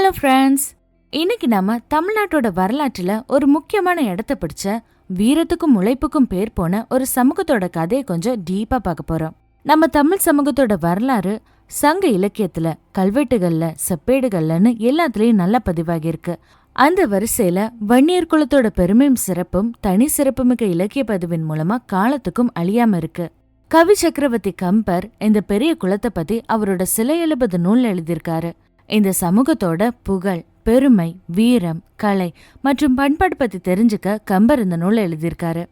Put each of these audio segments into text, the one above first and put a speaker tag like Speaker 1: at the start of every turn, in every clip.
Speaker 1: Hello friends, இன்னைக்கு நாம தமிழ்நாட்டோட வரலாற்றுல ஒரு முக்கியமான இடத்த பிடிச்ச வீரத்துக்கும் உழைப்புக்கும் பேர் போன ஒரு சமூகத்தோட கதையை கொஞ்சம் டீப்பா பார்க்க போறோம். நம்ம தமிழ் சமூகத்தோட வரலாறு சங்க இலக்கியத்துல, கல்வெட்டுகள்ல, செப்பேடுகள்லன்னு எல்லாத்துலயும் நல்லா பதிவாகி இருக்கு. அந்த வரிசையில வன்னியர் குலத்தோட பெருமையும் சிறப்பும் தனி சிறப்புமிக்க இலக்கிய பதிவின் மூலமா காலத்துக்கும் அழியாம இருக்கு. கவி சக்கரவர்த்தி கம்பர் இந்த பெரிய குலத்தை பத்தி அவரோட சிலை 70 நூல் எழுதியிருக்காரு. இந்த சமூகத்தோட புகழ், பெருமை, வீரம், கலை மற்றும் பண்பாடு பத்தி தெரிஞ்சுக்க கம்பர் இந்த நூல் எழுதியிருக்காரு.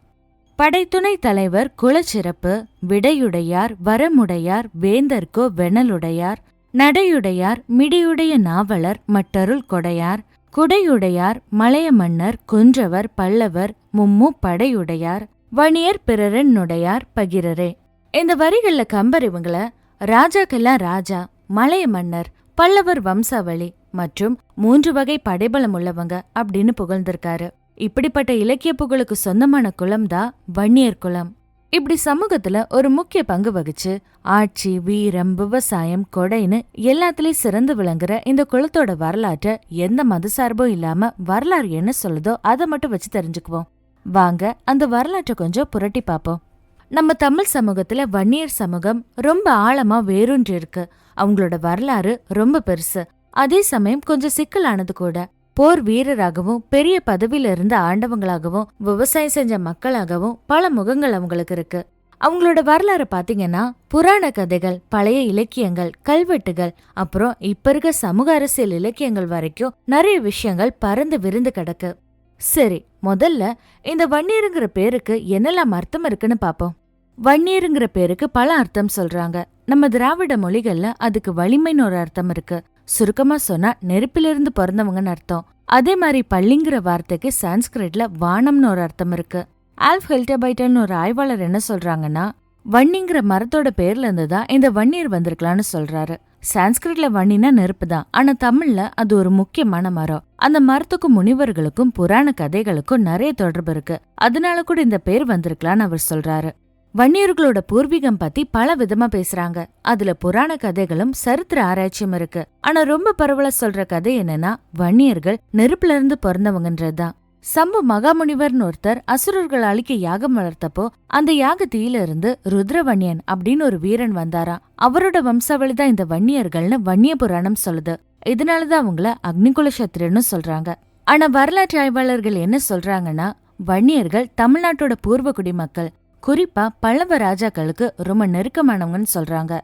Speaker 1: படைத்துணை தலைவர் குலச்சிறப்பு, விடையுடையார், வரமுடையார், வேந்தர்க்கோ வெணலுடையார், நடையுடையார், மிடியுடைய நாவலர், மட்டருள் கொடையார், குடையுடையார், மலைய மன்னர், குன்றவர், பல்லவர், மும்மு படையுடையார், வணியர் பிறரனுடையார் பகிரரே. இந்த வரிகள்ல கம்பர் இவங்கள ராஜாக்கெல்லாம் ராஜா, மலைய மன்னர், பல்லவர் வம்சாவளி மற்றும் 3 வகை படைபலம் உள்ளவங்க அப்படின்னு புகழ்ந்திருக்காரு. இப்படிப்பட்ட இலக்கிய புகழுக்கு சொந்தமான குலம்தான் வன்னியர் குலம். இப்படி சமூகத்துல ஒரு முக்கிய பங்கு வகிச்சு ஆட்சி, வீரம், விவசாயம், கொடைன்னு எல்லாத்துலயும் சிறந்து விளங்குற இந்த குலத்தோட வரலாற்றை எந்த மத சார்பும் இல்லாம வரலாறு என்ன சொல்லுதோ அதை மட்டும் வச்சு தெரிஞ்சுக்குவோம். வாங்க அந்த வரலாற்றை கொஞ்சம் புரட்டி பார்ப்போம். நம்ம தமிழ் சமூகத்துல வன்னியர் சமூகம் ரொம்ப ஆழமா வேரூன்றி இருக்கு. அவங்களோட வரலாறு ரொம்ப பெருசு, அதே சமயம் கொஞ்சம் சிக்கலானது கூட. போர் வீரராகவும், பெரிய பதவியில இருந்த ஆண்டவங்களாகவும், விவசாயம் செஞ்ச மக்களாகவும் பல முகங்கள் அவங்களுக்கு இருக்கு. அவங்களோட வரலாறு பாத்தீங்கன்னா புராண கதைகள், பழைய இலக்கியங்கள், கல்வெட்டுகள், அப்புறம் இப்ப இருக்க சமூக அரசியல் இலக்கியங்கள் வரைக்கும் நிறைய விஷயங்கள் பறந்து விரிந்து கிடக்கு. சரி, முதல்ல இந்த வன்னியருங்கிற பேருக்கு என்னெல்லாம் அர்த்தம் இருக்குன்னு பாப்போம். வன்னியருங்கிற பேருக்கு பல அர்த்தம் சொல்றாங்க. நம்ம திராவிட மொழிகள்ல அதுக்கு வலிமைன்னு ஒரு அர்த்தம் இருக்கு. சுருக்கமா சொன்னா நெருப்பிலிருந்து பிறந்தவங்கன்னு அர்த்தம். அதே மாதிரி பள்ளிங்கிற வார்த்தைக்கு சான்ஸ்கிரிட்ல வானம்னு ஒரு அர்த்தம் இருக்கு. ஆல்ஃப் ஹெல்டபைட்டல்னு ஒரு ஆய்வாளர் என்ன சொல்றாங்கன்னா, வன்னிங்கிற மரத்தோட பேர்ல இருந்துதான் இந்த வன்னியர் வந்திருக்கலாம்னு சொல்றாரு. சான்ஸ்கிரிட்ல வன்னினா நெருப்பு தான், ஆனா தமிழ்ல அது ஒரு முக்கியமான மரம். அந்த மரத்துக்கும் முனிவர்களுக்கும் புராண கதைகளுக்கும் நிறைய தொடர்பு இருக்கு. அதனால கூட இந்த பேர் வந்திருக்கலான்னு அவர் சொல்றாரு. வன்னியர்களோட பூர்வீகம் பத்தி பல விதமா பேசுறாங்க. அதுல புராண கதைகளும் சரித்திர ஆராய்ச்சியும் இருக்கு. ஆனா ரொம்ப பரவலா சொல்ற கதை என்னன்னா, வன்னியர்கள் நெருப்புல இருந்து பிறந்தவங்கன்றதுதான். சம்பு மகாமுனிவர்னு ஒருத்தர் அசுரர்கள் அழிக்க யாகம் வளர்த்தப்போ அந்த யாகத்தீயில இருந்து ருத்ரவன்னியன் அப்படின்னு ஒரு வீரன் வந்தாராம். அவரோட வம்சாவளிதான் இந்த வன்னியர்கள்னு வன்னிய புராணம் சொல்லுது. இதனாலதான் அவங்கள அக்னிகுல சத்திரியன்னு சொல்றாங்க. ஆனா வரலாற்று ஆய்வாளர்கள் என்ன சொல்றாங்கன்னா, வன்னியர்கள் தமிழ்நாட்டோட பூர்வ குடிமக்கள், குறிப்பா பல்லவ ராஜாக்களுக்கு ரொம்ப நெருக்கமானவங்கன்னு சொல்றாங்க.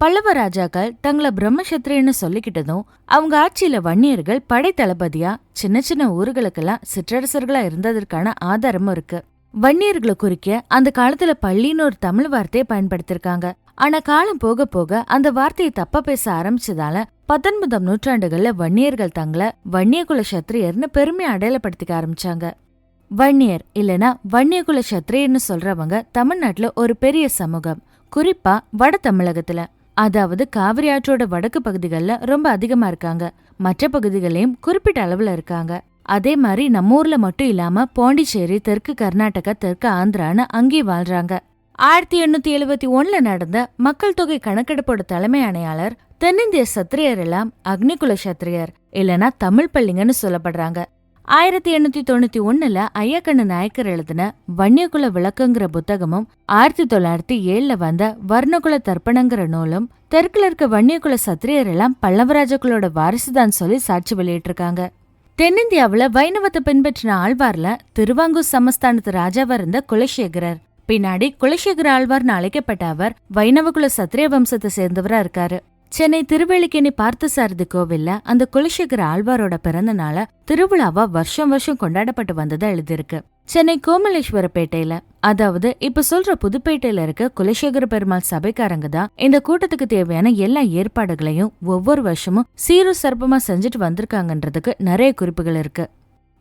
Speaker 1: பல்லவ ராஜாக்கள் தங்களை பிரம்மசத்திரியன்னு சொல்லிக்கிட்டதும் அவங்க ஆட்சியில வன்னியர்கள் படை தளபதியா சின்ன சின்ன ஊர்களுக்கெல்லாம் சிற்றரசர்களா இருந்ததற்கான ஆதாரமும் இருக்கு. வன்னியர்களை குறிக்க அந்த காலத்துல பள்ளின்னு ஒரு தமிழ் வார்த்தையை பயன்படுத்திருக்காங்க. ஆனா காலம் போக போக அந்த வார்த்தையை தப்பா பேச ஆரம்பிச்சதால 19ஆம் நூற்றாண்டுகள்ல வன்னியர்கள் தங்களை வன்னியகுல சத்திரியர்னு பெருமையை அடையாளப்படுத்திக்க ஆரம்பிச்சாங்க. வன்னியர் இல்லனா வன்னியகுல சத்திரியர்னு சொல்றவங்க தமிழ்நாட்டுல ஒரு பெரிய சமூகம். குறிப்பா வட தமிழகத்துல, அதாவது காவிரி ஆற்றோட வடக்கு பகுதிகளில் ரொம்ப அதிகமா இருக்காங்க. மற்ற பகுதிகளையும் குறிப்பிட்ட அளவுல இருக்காங்க. அதே மாதிரி நம்ம ஊர்ல மட்டும் இல்லாம பாண்டிச்சேரி, தெற்கு கர்நாடகா, தெற்கு ஆந்திரான்னு அங்கேயும் வாழ்றாங்க. 1871 நடந்த மக்கள் தொகை கணக்கெடுப்போட தலைமை ஆணையாளர் தென்னிந்திய சத்திரியர் எல்லாம் அக்னிகுல சத்திரியர் இல்லனா தமிழ் பள்ளிங்கன்னு சொல்லப்படுறாங்க. 1891 ஐயக்கண்ணு நாயக்கர் எழுதின வன்னியகுல விளக்குங்கிற புத்தகமும், 1907 வந்த வர்ணகுல தர்ப்பணங்கிற நூலும் தெற்குல இருக்க வன்னியகுல சத்திரியர் எல்லாம் பல்லவராஜகுலோட வாரிசுதான் சொல்லி சாட்சி வெளியிட்டிருக்காங்க. தென்னிந்தியாவுல வைணவத்தை பின்பற்றின ஆழ்வார்ல திருவாங்கூர் சமஸ்தானத்து ராஜாவா இருந்த குலசேகரர். பின்னாடி குலசேகர ஆழ்வார்னு அழைக்கப்பட்ட அவர் வைணவகுல சத்திரிய வம்சத்தை சேர்ந்தவரா இருக்காரு. சென்னை திருவெளிக்கேணி பார்த்தசாரதி கோவில்ல அந்த குலசேகர ஆழ்வாரோட பிறந்த நாள திருவிழாவா வருஷம் வருஷம் கொண்டாடப்பட்டு வந்ததா எழுதியிருக்கு. சென்னை கோமலேஸ்வரப்பேட்டையில, அதாவது இப்ப சொல்ற புதுப்பேட்டையில இருக்க குலசேகர பெருமாள் சபைக்காரங்க தான் இந்த கூட்டத்துக்கு தேவையான எல்லா ஏற்பாடுகளையும் ஒவ்வொரு வருஷமும் சீரும் சிறப்புமா செஞ்சுட்டு வந்திருக்காங்கன்றதுக்கு நிறைய குறிப்புகள் இருக்கு.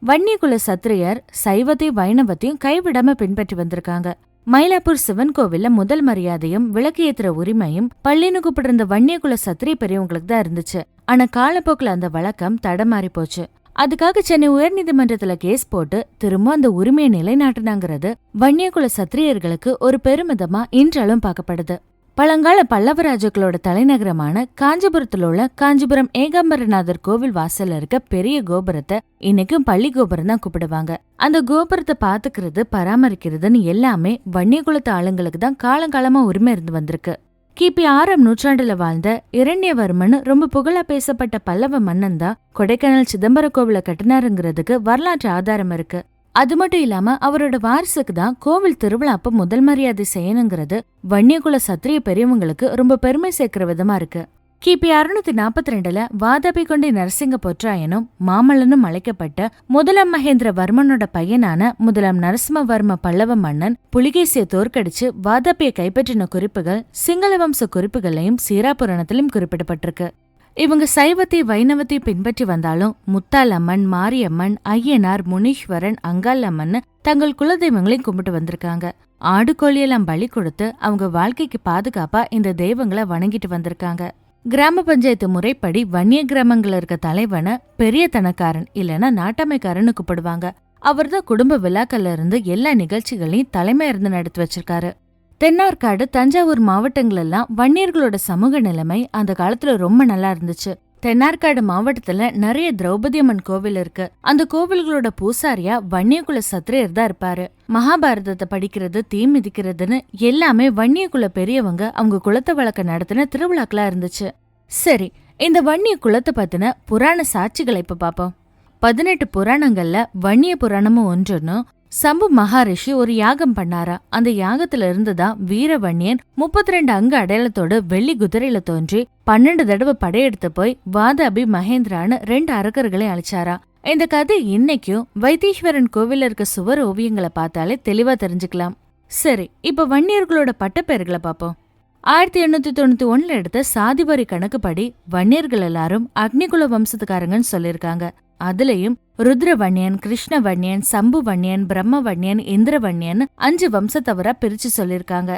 Speaker 1: வன்னியகுல சத்திரியர் சைவத்தை வைணவத்தையும் கைவிடாம பின்பற்றி வந்திருக்காங்க. மயிலாப்பூர் சிவன் கோவில்ல முதல் மரியாதையும் விளக்கு ஏத்துற உரிமையும் பள்ளின்னு கூப்பிட்டிருந்த வன்னியகுல சத்திரிய பெரியவங்களுக்கு தான் இருந்துச்சு. ஆனா காலப்போக்குல அந்த வழக்கம் தடமாறி போச்சு. அதுக்காக சென்னை உயர்நீதிமன்றத்துல கேஸ் போட்டு திரும்ப அந்த உரிமையை நிலைநாட்டினாங்கிறது வன்னியகுல சத்திரியர்களுக்கு ஒரு பெருமிதமா இன்றாலும் பார்க்கப்படுது. பழங்கால பல்லவ ராஜாக்களோட தலைநகரமான காஞ்சிபுரத்துல உள்ள காஞ்சிபுரம் ஏகாம்பரநாதர் கோவில் வாசல்ல இருக்க பெரிய கோபுரத்தை இன்னைக்கும் பள்ளி கோபுரம் தான் கூப்பிடுவாங்க. அந்த கோபுரத்தை பாத்துக்கிறது பராமரிக்கிறதுன்னு எல்லாமே வன்னிய குலத்து ஆளுங்களுக்கு தான் காலங்காலமா உரிமை இருந்து வந்திருக்கு. கிபி 6ஆம் நூற்றாண்டுல வாழ்ந்த இரண்யவர்மன் ரொம்ப புகழா பேசப்பட்ட பல்லவ மன்னன் தான் கொடைக்கானல் சிதம்பர கோவில கட்டினாருங்கிறதுக்கு வரலாற்று ஆதாரம் இருக்கு. அது மட்டும் இல்லாம அவரோட வாரிசுக்கு தான் கோவில் திருவிழா அப்ப முதல் மரியாதை செய்யணுங்கிறது வன்னியகுல சத்திரிய பெரியவங்களுக்கு ரொம்ப பெருமை சேர்க்கிற விதமா இருக்கு. கிபி 642ல வாதாபி கொண்டி நரசிங்க பொற்றாயனும் மாமல்லனும் அழைக்கப்பட்ட முதலாம் மகேந்திரவர்மனோட பையனான முதலாம் நரசிம்மவர்ம பல்லவ மன்னன் புலிகேசிய தோற்கடிச்சு வாதாபியை கைப்பற்றின குறிப்புகள் சிங்கள வம்ச குறிப்புகளையும் சீராபுராணத்திலும் குறிப்பிடப்பட்டிருக்கு. இவங்க சைவத்தை வைணவத்தை பின்பற்றி வந்தாலும் முத்தாலம்மன், மாரியம்மன், ஐயனார், முனீஸ்வரன், அங்காளம்மன் தங்கள் குலதெய்வங்களையும் கும்பிட்டு வந்திருக்காங்க. ஆடு கோழியெல்லாம் பலி கொடுத்து அவங்க வாழ்க்கைக்கு பாதுகாப்பா இந்த தெய்வங்களை வணங்கிட்டு வந்திருக்காங்க. கிராம பஞ்சாயத்து முறைப்படி வன்னிய கிராமங்கள்ல இருக்க தலைவனை பெரிய தனக்காரன் இல்லனா நாட்டாமைக்காரன்னு கூப்பிடுவாங்க. அவர்தான் குடும்ப விழாக்கள்ல இருந்து எல்லா நிகழ்ச்சிகளையும் தலைமை இருந்து நடத்தி வச்சிருக்காரு. தென்னார்காடு, தஞ்சாவூர் மாவட்டங்கள் எல்லாம் வன்னியர்களோட சமூக நிலைமை அந்த காலத்துல ரொம்ப நல்லா இருந்துச்சு. தென்னார்காடு மாவட்டத்துல நிறைய திரௌபதி அம்மன் கோவில் இருக்கு. அந்த கோவில்களோட பூசாரியா வன்னியகுல சத்திரியர் தான் இருப்பாரு. மகாபாரதத்தை படிக்கிறது, தீ மிதிக்கிறதுன்னு எல்லாமே வன்னியகுல பெரியவங்க அவங்க குலத்தை வழக்க நடத்தின திருவிழாக்களா இருந்துச்சு. சரி, இந்த வன்னிய குலத்தை பத்தின புராண சாட்சிகளை இப்ப பாப்போம். 18 புராணங்கள்ல வன்னிய புராணமும் ஒன்றுன்னு. சம்பு மகாரிஷி ஒரு யாகம் பண்ணாரா. அந்த யாகத்துல இருந்துதான் வீரவன்னியன் 32 அங்க அடையாளத்தோடு வெள்ளி குதிரையில தோன்றி 12 தடவை படையெடுத்து போய் வாதாபி மகேந்திரான்னு 2 அரக்கர்களை அழிச்சாரா. இந்த கதை இன்னைக்கும் வைத்தீஸ்வரன் கோவில்ல இருக்க சுவர் ஓவியங்களை பார்த்தாலே தெளிவா தெரிஞ்சுக்கலாம். சரி, இப்ப வன்னியர்களோட பட்டப்பெயர்களை பாப்போம். 1891 எடுத்த சாதிவாரி கணக்குப்படி வன்னியர்கள் எல்லாரும் அக்னிகுல வம்சத்துக்காரங்கன்னு சொல்லிருக்காங்க. அதுலயும் ருத்ரவன்னியன், கிருஷ்ணவன்னியன், சம்புவன்னியன், பிரம்மவன்னியன், இந்திரவன்னியன் 5 வம்சத்தவரா பிரிச்சு சொல்லிருக்காங்க.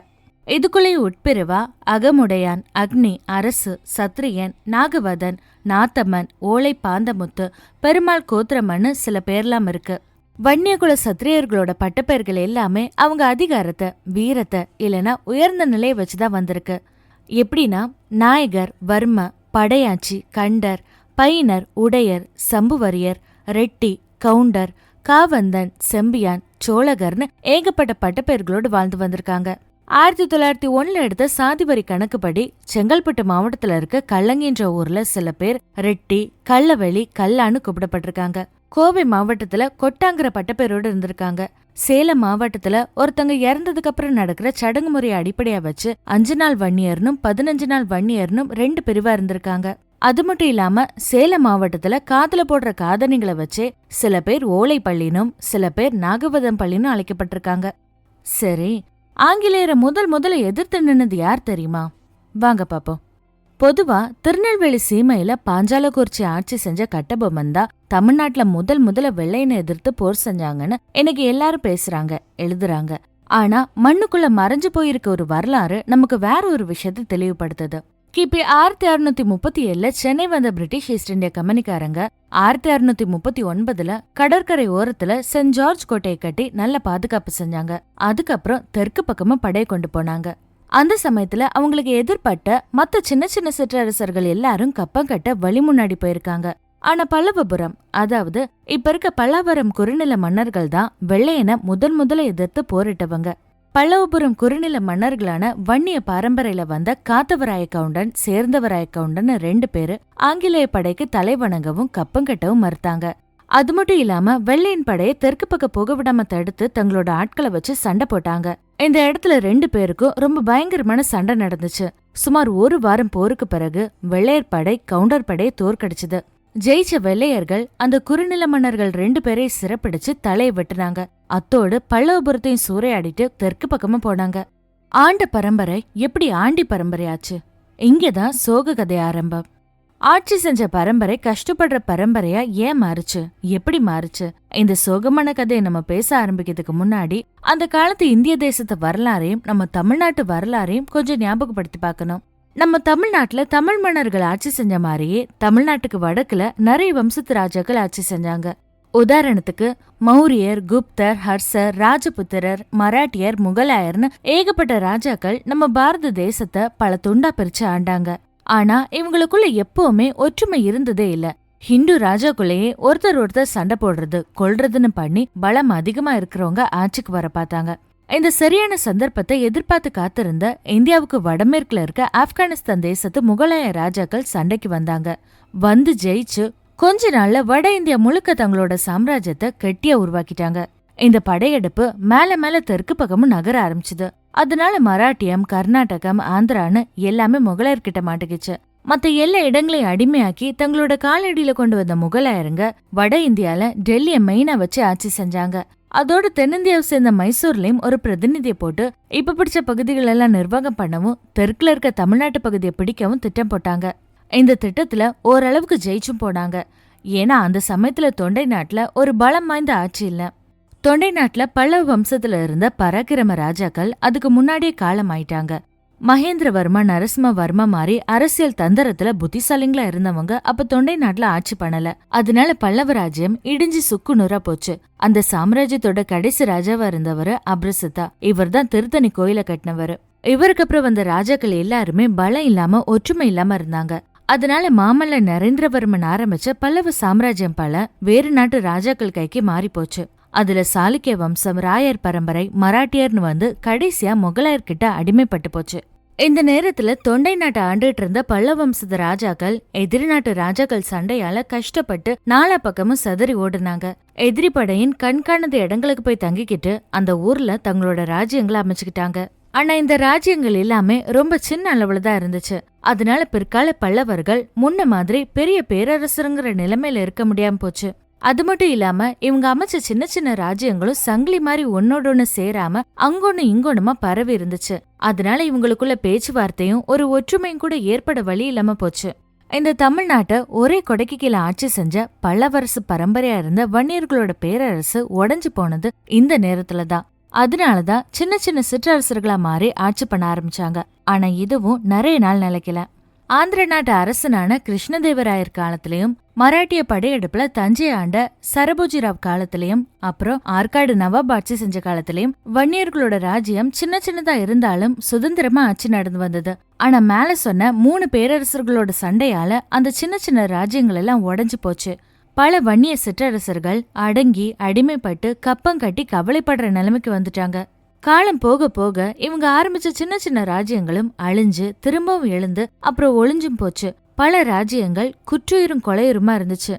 Speaker 1: இதுக்குள்ளேயே உட்பிரிவா அகமுடையான், அக்னி, அரசு, சத்திரியன், நாகவதன், நாத்தம்மன், ஓலை பாந்தமுத்து, பெருமாள் கோத்திரமன்னு சில பேர்லாம் இருக்கு. வன்னியகுல சத்திரியர்களோட பட்டப்பெயர்கள் எல்லாமே அவங்க அதிகாரத்தை, வீரத்தை இல்லனா உயர்ந்த நிலையை வச்சுதான் வந்திருக்கு. எப்படின்னா நாயகர், வர்ம, படையாச்சி, கண்டர், பையனர், உடையர், சம்புவரியர், ரெட்டி, கவுண்டர், காவந்தன், செம்பியான், சோழகர்னு ஏகப்பட்ட பட்டப்பெயர்களோடு வாழ்ந்து வந்திருக்காங்க. 1901 எடுத்த சாதிவரி கணக்குப்படி செங்கல்பட்டு மாவட்டத்துல இருக்க கல்லங்கின்ற ஊர்ல சில பேர் ரெட்டி, கள்ளவெளி, கல்லான்னு கூப்பிடப்பட்டிருக்காங்க. கோவை மாவட்டத்துல கொட்டாங்கிற பட்டப்பேரோடு இருந்திருக்காங்க. சேலம் மாவட்டத்துல ஒருத்தங்க இறந்ததுக்கு அப்புறம் நடக்கிற சடங்கு முறையை அடிப்படையா வச்சு 5 நாள் வன்னியர்னும் 15 நாள் வன்னியர்னும் 2 பிரிவா இருந்திருக்காங்க. அது மட்டும் இல்லாம சேலம் மாவட்டத்துல காதுல போடுற காதணிகளை வச்சே சில பேர் ஓலை பள்ளினும் சில பேர் நாகவதம் பள்ளினும் அழைக்கப்பட்டிருக்காங்க. சரி, ஆங்கிலேயரை முதல்ல எதிர்த்து நின்னது யார் தெரியுமா? வாங்க பாப்போம். பொதுவா திருநெல்வேலி சீமையில பாஞ்சாலக்குறிச்சி ஆட்சி செஞ்ச கட்டபொம்மன் தான் தமிழ்நாட்டுல முதல்ல வெள்ளையனை எதிர்த்து போர் செஞ்சாங்கன்னு இன்னைக்கு எல்லாரும் பேசுறாங்க, எழுதுறாங்க. ஆனா மண்ணுக்குள்ள மறைஞ்சு போயிருக்க ஒரு வரலாறு நமக்கு வேற ஒரு விஷயத்தை தெளிவுபடுத்துது. கிபி 1637 சென்னை வந்த பிரிட்டிஷ் ஈஸ்ட் இந்தியா கம்பெனிக்காரங்க 1639 கடற்கரை ஓரத்துல சென்ட் ஜார்ஜ் கோட்டையை கட்டி நல்ல பாதுகாப்பு செஞ்சாங்க. அதுக்கப்புறம் தெற்கு பக்கமா படைய கொண்டு போனாங்க. அந்த சமயத்துல அவங்களுக்கு எதிர்பட்ட மத்த சின்ன சின்ன சிற்றரசர்கள் எல்லாரும் கப்பம் கட்ட வழி முன்னாடி போயிருக்காங்க. ஆனா பல்லவபுரம், அதாவது இப்ப இருக்க பல்லாவரம் குறுநில மன்னர்கள் தான் வெள்ளையனை முதல்ல எதிர்த்து போரிட்டவங்க. பல்லவபுரம் குறுநில மன்னர்களான வன்னிய பரம்பரையில வந்த காத்தவராய கவுண்டன், சேர்ந்தவராய கவுண்டன் 2 பேரு ஆங்கிலேய படைக்கு தலைவணங்கவும் கப்பம் கட்டவும் மறுத்தாங்க. அது மட்டும் இல்லாம வெள்ளையின் படையை தெற்கு பக்கம் போக விடாம தடுத்து தங்களோட ஆட்களை வச்சு சண்டை போட்டாங்க. இந்த இடத்துல 2 பேருக்கும் ரொம்ப பயங்கரமான சண்டை நடந்துச்சு. சுமார் 1 வாரம் போருக்கு பிறகு வெள்ளையர் படை கவுண்டர் படையை தோற்கடிச்சது. ஜெயிச்ச வெள்ளையர்கள் அந்த குறுநில மன்னர்கள் 2 பேரை சிறப்பிடிச்சு தலையை வெட்டினாங்க. அத்தோடு பல்லவபுரத்தையும் சூறையாடிட்டு தெற்கு பக்கமா போனாங்க. ஆண்ட பரம்பரை எப்படி ஆண்டி பரம்பரையாச்சு? இங்கதான் சோக கதை ஆரம்பம். ஆட்சி செஞ்ச பரம்பரை கஷ்டப்படுற பரம்பரையா ஏன் மாறுச்சு, எப்படி மாறுச்சு? இந்த சோகமான கதையை நம்ம பேச ஆரம்பிக்கிறதுக்கு முன்னாடி அந்த காலத்து இந்திய தேசத்து வரலாறையும் நம்ம தமிழ்நாட்டு வரலாறையும் கொஞ்சம் ஞாபகப்படுத்தி பார்க்கணும். நம்ம தமிழ்நாட்டுல தமிழ் மன்னர்கள் ஆட்சி செஞ்ச மாதிரியே தமிழ்நாட்டுக்கு வடக்குல நிறைய வம்சத்து ராஜாக்கள் ஆட்சி செஞ்சாங்க. உதாரணத்துக்கு மௌரியர், குப்தர், ஹர்சர், ராஜபுத்திரர், மராட்டியர், முகலாயர்னு ஏகப்பட்ட ராஜாக்கள் நம்ம பாரத தேசத்தை பல துண்டா பிரிச்சு ஆண்டாங்க. ஆனா இவங்களுக்குள்ள எப்பவுமே ஒற்றுமை இருந்ததே இல்ல. ஹிந்து ராஜாக்குள்ளேயே ஒருத்தர் சண்டை போடுறது, கொல்றதுன்னு பண்ணி பலம் அதிகமா இருக்கிறவங்க ஆட்சிக்கு வர பார்த்தாங்க. இந்த சரியான சந்தர்ப்பத்தை எதிர்பார்த்து காத்திருந்த இந்தியாவுக்கு வடமேற்குல இருக்க ஆப்கானிஸ்தான் தேசத்து முகலாய ராஜாக்கள் சண்டைக்கு வந்தாங்க. வந்து ஜெயிச்சு கொஞ்ச நாள்ல வட இந்தியா முழுக்க தங்களோட சாம்ராஜ்யத்தை கெட்டியா உருவாக்கிட்டாங்க. இந்த படையெடுப்பு மேல மேல தெற்கு பக்கமும் நகர ஆரம்பிச்சுது. அதனால மராட்டியம், கர்நாடகம், ஆந்திரான்னு எல்லாமே முகலாயர்கிட்ட மாட்டுக்குச்சு. மத்த எல்லா இடங்களையும் அடிமையாக்கி தங்களோட காலடியில கொண்டு வந்த முகலாயருங்க வட இந்தியால டெல்லிய மெயினா வச்சு ஆட்சி செஞ்சாங்க. அதோட தென்னிந்தியாவை சேர்ந்த மைசூர்லயும் ஒரு பிரதிநிதியை போட்டு இப்ப பிடிச்ச பகுதிகள் எல்லாம் நிர்வாகம் பண்ணவும் தெற்குல இருக்க தமிழ்நாட்டு பகுதியை பிடிக்கவும் திட்டம் போட்டாங்க. இந்த திட்டத்துல ஓரளவுக்கு ஜெயிச்சும் போனாங்க. ஏன்னா அந்த சமயத்துல தொண்டை நாட்டுல ஒரு பலம் வாய்ந்த ஆட்சி இல்ல. தொண்டை நாட்டுல பல்லவ வம்சத்துல இருந்த பராக்கிரம ராஜாக்கள் அதுக்கு முன்னாடியே காலம் ஆயிட்டாங்க. மகேந்திரவர்மா, நரசிம்மவர்மா மாதிரி அரசியல் தந்திரத்துல புத்திசாலிங்களா இருந்தவங்க அப்ப தொண்டை நாட்டுல ஆட்சி பண்ணல. அதனால பல்லவ ராஜ்யம் இடிஞ்சு சுக்குநூறா போச்சு. அந்த சாம்ராஜ்யத்தோட கடைசி ராஜாவா இருந்தவரு அப்ரசித்தா. இவர் தான் திருத்தணி கோயில கட்டினவரு. இவருக்கு அப்புறம் வந்த ராஜாக்கள் எல்லாருமே பலம் இல்லாம ஒற்றுமை இல்லாம இருந்தாங்க. அதனால மாமல்ல நரேந்திரவர்மன் ஆரம்பிச்ச பல்லவ சாம்ராஜ்யம் பல வேறு நாட்டு ராஜாக்கள் கைக்கு மாறி போச்சு. அதுல சாளுக்கிய வம்சம், ராயர் பரம்பரை, மராட்டியர்னு வந்து கடைசியா முகலாயர்கிட்ட அடிமைப்பட்டு போச்சு. இந்த நேரத்துல தொண்டை நாட்டை ஆண்டுட்டு இருந்த பல்லவ வம்சத ராஜாக்கள் எதிரி நாட்டு ராஜாக்கள் சண்டையால கஷ்டப்பட்டு நாலா பக்கமும் சதறி ஓடுனாங்க. எதிரி படையின் கண்காணாத இடங்களுக்கு போய் தங்கிக்கிட்டு அந்த ஊர்ல தங்களோட ராஜ்யங்களை அமைச்சுக்கிட்டாங்க. ஆனா இந்த ராஜ்யங்கள் எல்லாமே ரொம்ப சின்ன அளவுலதான் இருந்துச்சு. அதனால பிற்கால பல்லவர்கள் முன்ன மாதிரி பெரிய பேரரசருங்கிற நிலைமையில இருக்க முடியாம போச்சு. அது மட்டும் இல்லாம இவங்க அமைச்ச சின்ன சின்ன ராஜ்யங்களும் சங்கிலி மாதிரி ஒன்னோட சேராம அங்கொன்னு இங்கொன்னுமா பரவி இருந்துச்சு. அதனால இவங்களுக்குள்ள பேச்சுவார்த்தையும் ஒரு ஒற்றுமையும் கூட ஏற்பட வழி இல்லாம போச்சு. இந்த தமிழ்நாட்டை ஒரே கொடைக்கு கீழே ஆட்சி செஞ்ச பல்லவரசு பரம்பரையா இருந்த வன்னியர்களோட பேரரசு உடைஞ்சு போனது இந்த நேரத்துலதான். அதனாலதான் சின்ன சின்ன சிற்றரசர்களா மாறி ஆட்சி பண்ண ஆரம்பிச்சாங்க. ஆனா இதுவும் நிறைய நாள் நிலைக்கல. ஆந்திர நாட்டு அரசனான கிருஷ்ணதேவராயர் காலத்திலயும், மராட்டிய படையெடுப்புல தஞ்சை ஆண்ட சரபோஜிராவ் காலத்திலயும், அப்புறம் ஆற்காடு நவாப் ஆட்சி செஞ்ச காலத்திலயும் வன்னியர்களோட ராஜ்யம் சின்ன சின்னதா இருந்தாலும் சுதந்திரமா ஆட்சி நடந்து வந்தது. ஆனா மேல சொன்ன 3 பேரரசர்களோட சண்டையால அந்த சின்ன சின்ன ராஜ்யங்கள் எல்லாம் உடைஞ்சு போச்சு. பல வன்னிய சிற்றரசர்கள் அடங்கி அடிமைப்பட்டு கப்பம் கட்டி கவலைப்படுற நிலைமைக்கு வந்துட்டாங்க. காலம் போக போக இவங்க ஆரம்பிச்ச சின்ன சின்ன ராஜ்யங்களும் அழிஞ்சு திரும்பவும் எழுந்து அப்புறம் ஒளிஞ்சும் போச்சு. பல ராஜ்யங்கள் குற்றுயிரும் கொலையுருமா இருந்துச்சு.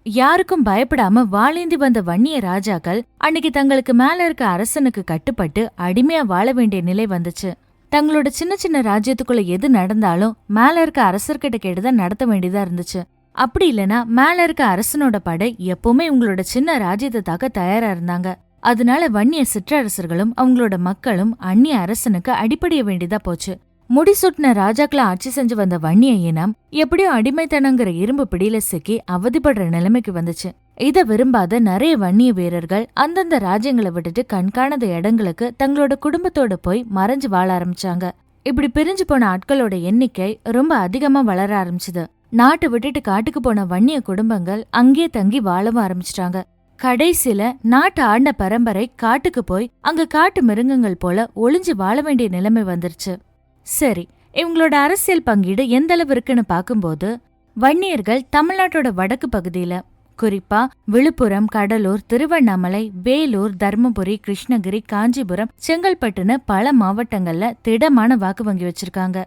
Speaker 1: யாருக்கும் பயப்படாம வாழேந்தி வந்த வன்னிய ராஜாக்கள் அன்னைக்கு தங்களுக்கு மேல இருக்க அரசனுக்கு கட்டுப்பட்டு அடிமையா வாழ வேண்டிய நிலை வந்துச்சு. தங்களோட சின்ன சின்ன ராஜ்யத்துக்குள்ள எது நடந்தாலும் மேல இருக்க அரசர்கிட்ட கேட்டுதான் நடத்த வேண்டியதா இருந்துச்சு. அப்படி இல்லனா மேல இருக்க அரசனோட படை எப்பவுமே உங்களோட சின்ன ராஜ்யத்தை தாக்க தயாரா இருந்தாங்க. அதனால வன்னிய சிற்றரசர்களும் அவங்களோட மக்களும் அந்நிய அரசனுக்கு அடிப்படைய வேண்டியதா போச்சு. முடிசூட்டின ராஜாக்களை ஆட்சி செஞ்சு வந்த வன்னிய இனம் எப்படியோ அடிமைத்தனங்கிற இரும்பு பிடியில சிக்கி அவதிப்படுற நிலைமைக்கு வந்துச்சு. இத விரும்பாத நிறைய வன்னிய வீரர்கள் அந்தந்த ராஜ்யங்களை விட்டுட்டு கண்காணாத இடங்களுக்கு தங்களோட குடும்பத்தோட போய் மறைஞ்சு வாழ ஆரம்பிச்சாங்க. இப்படி பிரிஞ்சு போன ஆட்களோட எண்ணிக்கை ரொம்ப அதிகமா வளர ஆரம்பிச்சுது. நாட்டை விட்டுட்டு காட்டுக்கு போன வன்னிய குடும்பங்கள் அங்கே தங்கி வாழவும் ஆரம்பிச்சிட்டாங்க. கடைசில நாட்டு ஆண்ட பரம்பரை காட்டுக்கு போய் அங்க காட்டு மிருகங்கள் போல ஒளிஞ்சு வாழ வேண்டிய நிலைமை வந்துருச்சு. சரி, இவங்களோட அரசியல் பங்கீடு எந்த அளவு இருக்குன்னு பாக்கும்போது வன்னியர்கள் தமிழ்நாட்டோட வடக்கு பகுதியில, குறிப்பா விழுப்புரம், கடலூர், திருவண்ணாமலை, வேலூர், தர்மபுரி, கிருஷ்ணகிரி, காஞ்சிபுரம், செங்கல்பட்டுன்னு பல மாவட்டங்கள்ல திடமான வாக்கு வங்கி வச்சிருக்காங்க.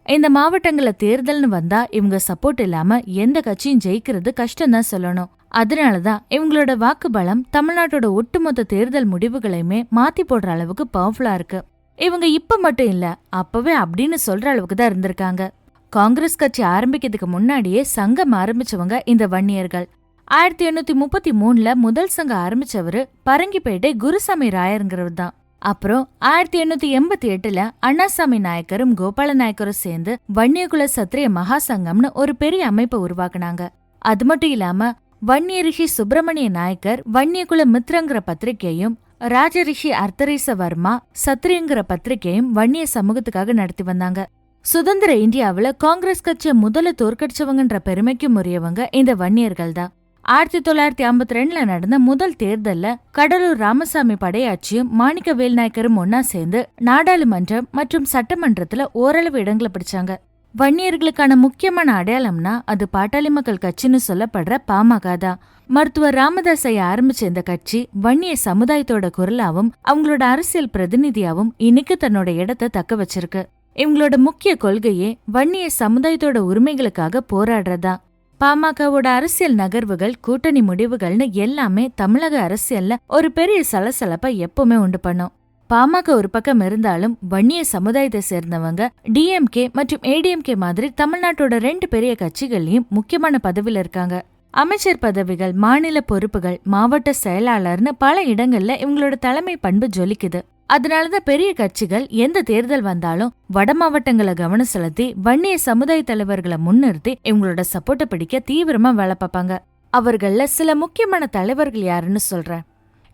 Speaker 1: இந்த மாவட்டங்கள்ல தேர்தல்னு வந்தா இவங்க சப்போர்ட் இல்லாம எந்த கட்சியும் ஜெயிக்கிறது கஷ்டம்தான் சொல்லணும். அதனாலதான் இவங்களோட வாக்கு பலம் தமிழ்நாட்டோட ஒட்டுமொத்த தேர்தல் முடிவுகளையுமே மாத்தி போடுற அளவுக்கு பவர்ஃபுல்லா இருக்கு. இவங்க இப்ப மட்டும் இல்ல, அப்பவே அப்படின்னு சொல்ற அளவுக்கு தான் இருந்திருக்காங்க. காங்கிரஸ் கட்சி ஆரம்பிக்கிறதுக்கு முன்னாடியே சங்கம் ஆரம்பிச்சவங்க இந்த வன்னியர்கள். 1833 முதல் சங்கம் ஆரம்பிச்சவரு பரங்கிப்பேட்டை குருசாமி ராயருங்கிறவர் தான். அப்புறம் 1888 அண்ணாசாமி நாயக்கரும் கோபால நாயக்கரும் சேர்ந்து வன்னியகுல சத்திரிய மகாசங்கம்னு ஒரு பெரிய அமைப்பை உருவாக்குனாங்க. அது மட்டும் இல்லாம வன்னிய ரிஷி சுப்பிரமணிய நாயக்கர் வன்னியகுல மித்ரங்கிற பத்திரிகையும், ராஜரிஷி அர்த்தரீசவர்மா சத்திரியங்கிற பத்திரிகையும் வன்னிய சமூகத்துக்காக நடத்தி வந்தாங்க. சுதந்திர இந்தியாவுல காங்கிரஸ் கட்சியை முதல்ல தோற்கடிச்சவங்கன்ற பெருமைக்கும் உரியவங்க இந்த வன்னியர்கள் தான். 1952 நடந்த முதல் தேர்தல்ல கடலூர் ராமசாமி படையாட்சியும் மாணிக்க வேல்நாயக்கரும் ஒன்னா சேர்ந்து நாடாளுமன்றம் மற்றும் சட்டமன்றத்துல ஓரளவு இடங்களை பிடிச்சாங்க. வன்னியர்களுக்கான முக்கியமான அடையாளம்னா அது பாட்டாளி மக்கள் கட்சின்னு சொல்லப்படுற பாமக தான். மருத்துவர் ராமதாஸை ஆரம்பிச்ச இந்த கட்சி வன்னிய சமுதாயத்தோட குரலாவும் அவங்களோட அரசியல் பிரதிநிதியாவும் இன்னைக்கு தன்னோட இடத்தை தக்க வச்சிருக்கு. இவங்களோட முக்கிய கொள்கையே வன்னிய சமுதாயத்தோட உரிமைகளுக்காக போராடுறதா. பாமகவோட அரசியல் நகர்வுகள், கூட்டணி முடிவுகள்னு எல்லாமே தமிழக அரசியல்ல ஒரு பெரிய சலசலப்பை எப்பவுமே உண்டு பண்ணும். பாமக ஒரு பக்கம் இருந்தாலும் வன்னிய சமுதாயத்தை சேர்ந்தவங்க டிஎம்கே மற்றும் ஏடிஎம்கே மாதிரி தமிழ்நாட்டோட 2 பெரிய கட்சிகள்லயும் முக்கியமான பதவியில இருக்காங்க. அமைச்சர் பதவிகள், மாநில பொறுப்புகள், மாவட்ட செயலாளர்னு பல இடங்கள்ல இவங்களோட தலைமை பண்பு ஜொலிக்குது. அதனாலதான் பெரிய கட்சிகள் எந்த தேர்தல் வந்தாலும் வட மாவட்டங்களை கவனம் செலுத்தி வன்னிய சமுதாய தலைவர்களை முன்னிறுத்தி இவங்களோட சப்போர்ட்டை பிடிக்க தீவிரமா வேலை பார்ப்பாங்க. அவர்கள்ல சில முக்கியமான தலைவர்கள் யாருன்னு சொல்றேன்.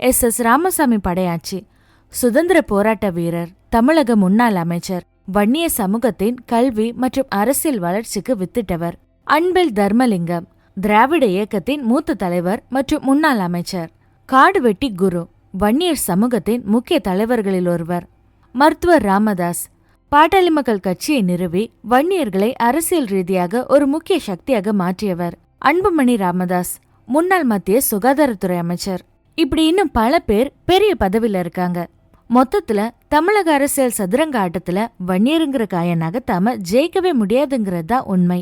Speaker 1: எஸ். ராமசாமி படையாச்சி, சுதந்திர போராட்ட வீரர், தமிழக முன்னாள் அமைச்சர், வன்னிய சமூகத்தின் கல்வி மற்றும் அரசியல் வளர்ச்சிக்கு வித்திட்டவர். அன்பில் தர்மலிங்கம், திராவிட இயக்கத்தின் மூத்த தலைவர் மற்றும் முன்னாள் அமைச்சர். காடுவெட்டி குரு, வன்னியர் சமூகத்தின் முக்கிய தலைவர்களில் ஒருவர். மருத்துவர் ராமதாஸ், பாட்டாளி மக்கள் கட்சியை நிறுவி வன்னியர்களை அரசியல் ரீதியாக ஒரு முக்கிய சக்தியாக மாற்றியவர். அன்புமணி ராமதாஸ், முன்னாள் மத்திய சுகாதாரத்துறை அமைச்சர். இப்படி இன்னும் பல பேர் பெரிய பதவியில இருக்காங்க. மொத்தத்துல தமிழக அரசியல் சதுரங்க ஆட்டத்துல வன்னியருங்கிற காய நகர்த்தாம ஜெயிக்கவே முடியாதுங்கிறதா உண்மை.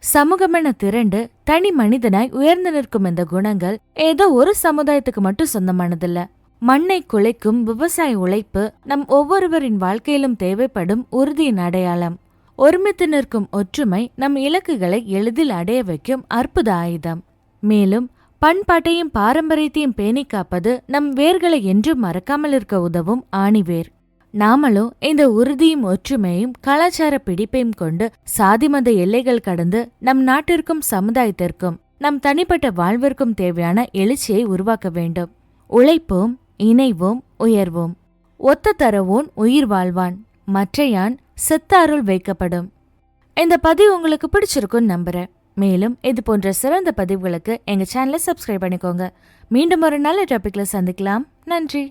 Speaker 1: சமூகமென திரண்டு தனி மனிதனாய் உயர்ந்து நிற்கும் இந்த குணங்கள் ஏதோ ஒரு சமுதாயத்துக்கு மட்டும் சொந்தமானதில்ல. மண்ணை குலைக்கும் விவசாய உழைப்பு நம் ஒவ்வொருவரின் வாழ்க்கையிலும் தேவைப்படும் உறுதியின் அடையாளம். ஒருமித்து நிற்கும் ஒற்றுமை நம் இலக்குகளை எளிதில் அடைய வைக்கும் அற்புத ஆயுதம். மேலும் பண்பாட்டையும் பாரம்பரியத்தையும் பேணி காப்பது நம் வேர்களை என்றும் மறக்காமல் இருக்க உதவும் ஆணிவேர். நாமளும் இந்த உறுதியும் ஒற்றுமையும் கலாச்சார பிடிப்பையும் கொண்டு சாதி மத எல்லைகள் கடந்து நம் நாட்டிற்கும் சமுதாயத்திற்கும் நம் தனிப்பட்ட வாழ்விற்கும் தேவையான எழுச்சியை உருவாக்க வேண்டும். உழைப்போம், இணைவோம், உயர்வோம். ஒத்த தரவோன் உயிர் வாழ்வான், மற்றையான் செத்தாருள் வைக்கப்படும். இந்த பதிவு உங்களுக்கு பிடிச்சிருக்குன்னு நம்புறேன். மேலும் இது போன்ற சிறந்த பதிவுகளுக்கு எங்க சேனலை சப்ஸ்கிரைப் பண்ணிக்கோங்க. மீண்டும் ஒரு நல்ல டாபிக்ல சந்திக்கலாம். நன்றி.